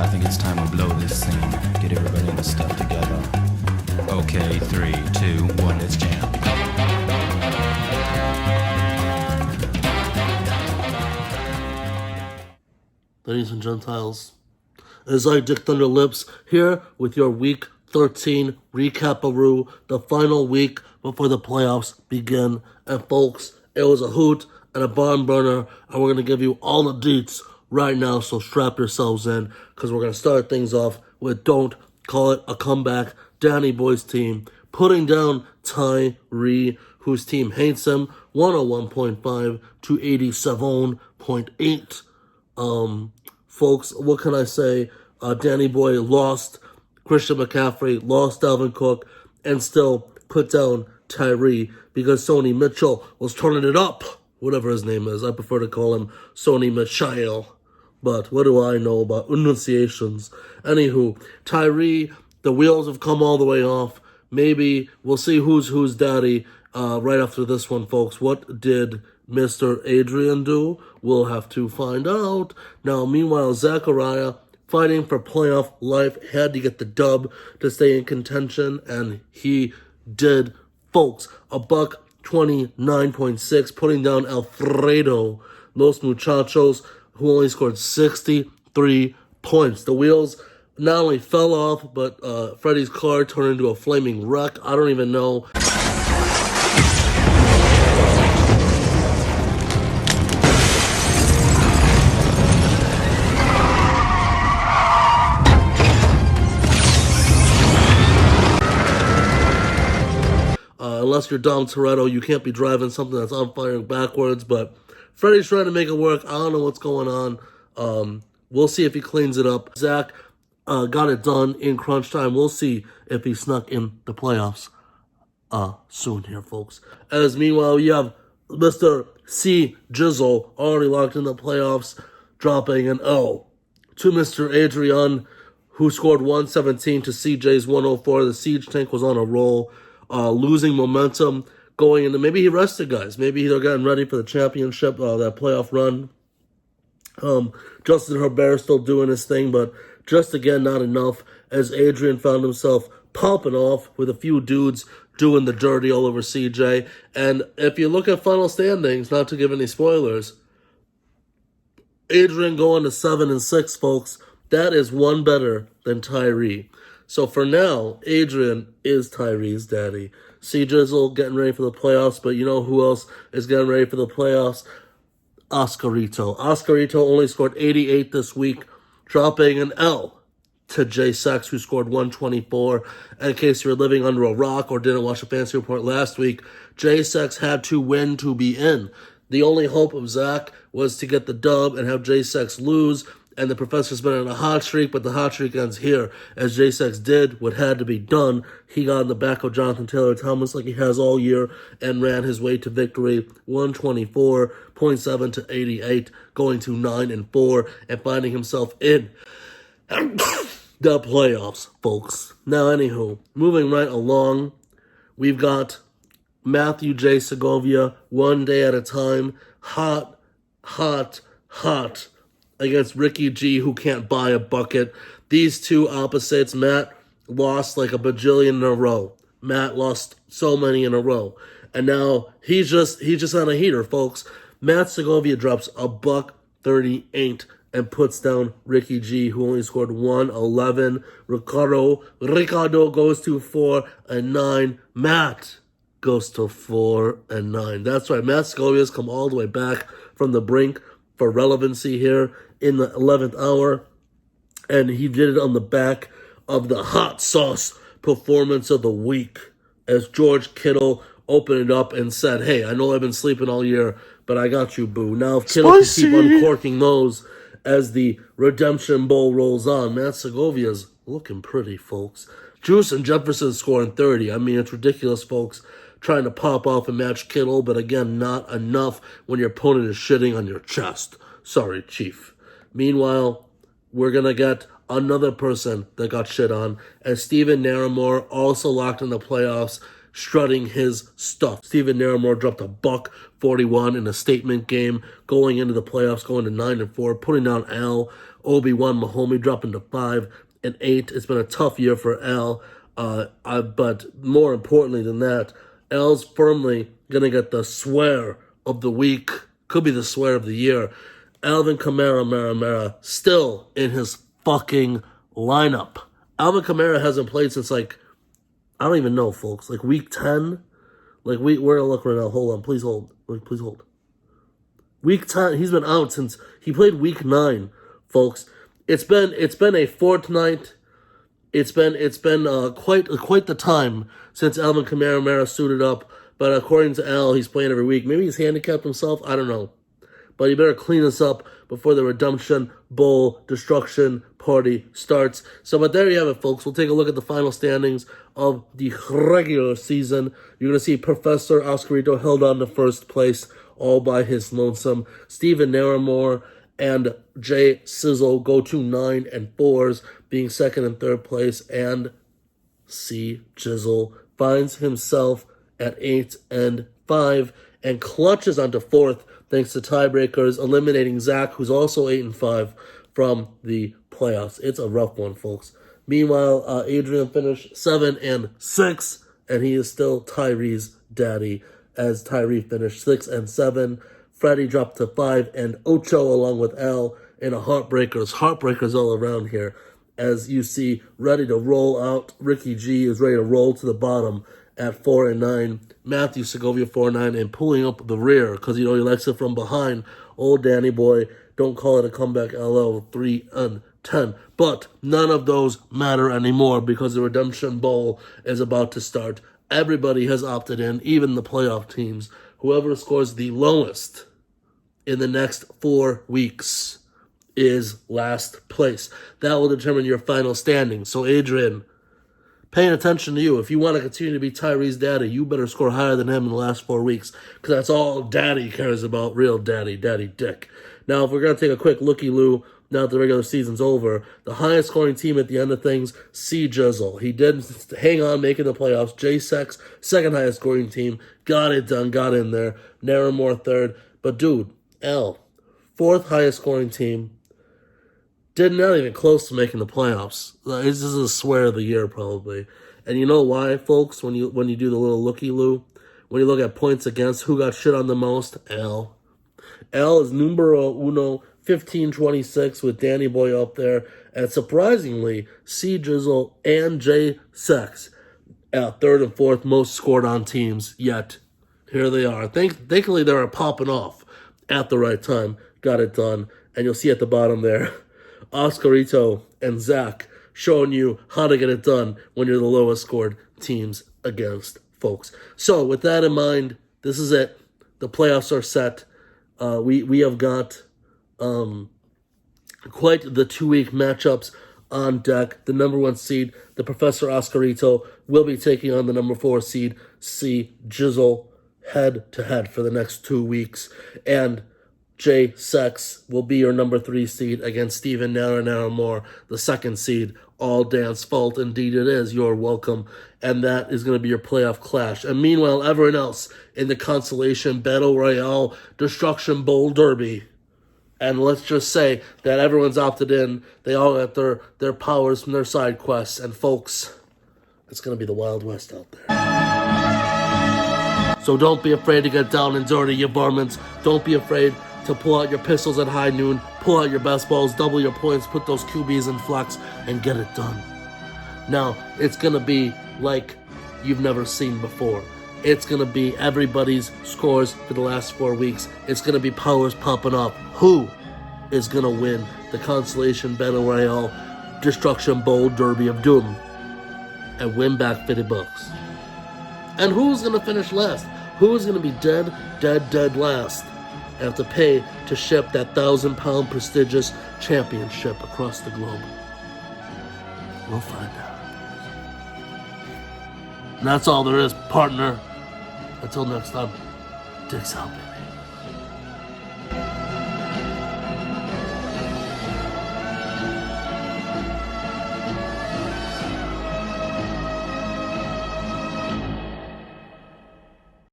I think it's time we blow this scene. Get everybody in the stuff together. Okay, 3, 2, 1, let's jam. Ladies and Gentiles, it is I, Dick Thunderlips, here with your Week 13 Recaparoo, the final week before the playoffs begin. And folks, it was a hoot and a barn burner, and we're going to give you all the deets right now, so strap yourselves in, because we're going to start things off with Don't Call It a Comeback. Danny Boy's team putting down Tyree, whose team hates him, 101.5 to 87.8. Folks, what can I say? Danny Boy lost Christian McCaffrey, lost Dalvin Cook, and still put down Tyree because Sony Mitchell was turning it up, whatever his name is. I prefer to call him Sony Michel, but what do I know about enunciations? Anywho, Tyree, the wheels have come all the way off. Maybe we'll see who's daddy right after this one, folks. What did Mr. Adrian do? We'll have to find out. Now, meanwhile, Zachariah, fighting for playoff life, had to get the dub to stay in contention, and he did, folks. $129.6, putting down Alfredo Los Muchachos, who only scored 63 points. The wheels not only fell off, but Freddie's car turned into a flaming wreck. I don't even know. Unless you're Dom Toretto, you can't be driving something that's on fire backwards, but Freddie's trying to make it work. I don't know what's going on. We'll see if he cleans it up. Zach got it done in crunch time. We'll see if he snuck in the playoffs soon here, folks. As meanwhile, you have Mr. C. Jizzle already locked in the playoffs, dropping an L to Mr. Adrian, who scored 117 to CJ's 104. The Siege Tank was on a roll. Losing momentum going into, maybe he rested guys. Maybe they're getting ready for the championship, that playoff run. Justin Herbert still doing his thing, but just again, not enough, as Adrian found himself popping off with a few dudes doing the dirty all over CJ. And if you look at final standings, not to give any spoilers, Adrian going to 7-6, folks. That is one better than Tyree. So for now, Adrian is Tyree's daddy. C. Jizzle getting ready for the playoffs, but you know who else is getting ready for the playoffs? Oscarito. Oscarito only scored 88 this week, dropping an L to J. Sex, who scored 124. And in case you were living under a rock or didn't watch the fantasy report last week, J. Sex had to win to be in. The only hope of Zach was to get the dub and have J. Sex lose, and the professor's been on a hot streak, but the hot streak ends here, as J-Sex did what had to be done. He got in the back of Jonathan Taylor-Thomas like he has all year and ran his way to victory, 124.7 to 88, going to 9-4, and finding himself in the playoffs, folks. Now, anywho, moving right along, we've got Matthew J. Segovia, one day at a time, hot against Ricky G, who can't buy a bucket. These two opposites, Matt lost like a bajillion in a row. Matt lost so many in a row. And now he's just on a heater, folks. Matt Segovia drops $138 and puts down Ricky G, who only scored 111. Ricardo goes to 4-9. Matt goes to 4-9. That's right. Matt Segovia's come all the way back from the brink for relevancy here in the 11th hour, and he did it on the back of the hot sauce performance of the week, as George Kittle opened it up and said, "Hey, I know I've been sleeping all year, but I got you, boo." Now, if Kittle can keep uncorking those as the Redemption Bowl rolls on, Matt Segovia's looking pretty, folks. Juice and Jefferson scoring 30. I mean, it's ridiculous, folks, trying to pop off and match Kittle, but again, not enough when your opponent is shitting on your chest. Sorry, Chief. Meanwhile, we're going to get another person that got shit on, as Steven Naramore also locked in the playoffs, strutting his stuff. Steven Naramore dropped a $141 in a statement game, going into the playoffs, going to 9-4, putting down Al. Obi-Wan Mahomey dropping to 5-8. It's been a tough year for Al, but more importantly than that, Al's firmly going to get the swear of the week, could be the swear of the year. Alvin Kamara Mara still in his fucking lineup. Alvin Kamara hasn't played since, like, I don't even know, folks. Like, week 10? Like, we're going to look right now. Hold on. Please hold. Please hold. Week 10. He's been out since he played week 9, folks. It's been a fortnight. It's been quite the time since Alvin Kamara suited up. But according to Al, he's playing every week. Maybe he's handicapped himself. I don't know. But you better clean this up before the Redemption Bowl destruction party starts. So, but there you have it, folks. We'll take a look at the final standings of the regular season. You're going to see Professor Oscarito held on to first place all by his lonesome. Steven Naramore and Jay Sizzle go to 9 and 4s, being second and third place. And C. Jizzle finds himself at 8 and 5 and clutches onto fourth, thanks to tiebreakers, eliminating Zach, who's also 8 and 5 from the playoffs. It's a rough one, folks. Meanwhile, Adrian finished 7 and 6, and he is still Tyree's daddy, as Tyree finished 6 and 7. Freddie dropped to 5 and 8, along with Al, in a heartbreakers all around here. As you see, ready to roll out. Ricky G is ready to roll to the bottom at 4 and 9. Matthew Segovia 4-9 and pulling up the rear because he likes it from behind. Old Danny boy, don't call it a comeback. LO 3 and 10. But none of those matter anymore because the Redemption Bowl is about to start. Everybody has opted in, even the playoff teams. Whoever scores the lowest in the next 4 weeks is last place. That will determine your final standing. So Adrian, paying attention to you. If you want to continue to be Tyree's daddy, you better score higher than him in the last 4 weeks, because that's all daddy cares about, real daddy dick. Now, if we're going to take a quick lookie-loo, now that the regular season's over, the highest scoring team at the end of things, C. Jizzle. He did hang on, making the playoffs. J-Sex, second highest scoring team, got it done, got in there. Naramore, third. But dude, L, fourth highest scoring team, did not even close to making the playoffs. This is a swear of the year, probably. And you know why, folks, when you do the little lookie-loo? When you look at points against, who got shit on the most? L. L is numero uno, 15-26, with Danny Boy up there. And surprisingly, C. Jizzle and J. Sex at third and fourth most scored on teams yet. Here they are. Thankfully, they were popping off at the right time. Got it done. And you'll see at the bottom there, Oscarito and Zach showing you how to get it done when you're the lowest scored teams against, folks. So with that in mind, this is it. The playoffs are set. We have got quite the 2-week matchups on deck. The number 1 seed, the Professor Oscarito, will be taking on the number 4 seed, C. Jizzle, head to head for the next 2 weeks. And J. Sex will be your number 3 seed against Steven Naramore, the 2nd seed. All Dan's fault, indeed it is. You're welcome. And that is going to be your playoff clash. And meanwhile, everyone else in the Consolation Battle Royale Destruction Bowl Derby. And let's just say that everyone's opted in. They all got their powers from their side quests. And folks, it's going to be the Wild West out there. So don't be afraid to get down and dirty, you varmints. Don't be afraid to pull out your pistols at high noon, pull out your best balls, double your points, put those QBs in flex, and get it done. Now, it's going to be like you've never seen before. It's going to be everybody's scores for the last 4 weeks. It's going to be powers popping up. Who is going to win the Consolation Battle Royale Destruction Bowl Derby of Doom and win back $50? And who's going to finish last? Who's going to be dead last? And have to pay to ship that 1,000-pound prestigious championship across the globe. We'll find out. And that's all there is, partner. Until next time, dicks out, baby.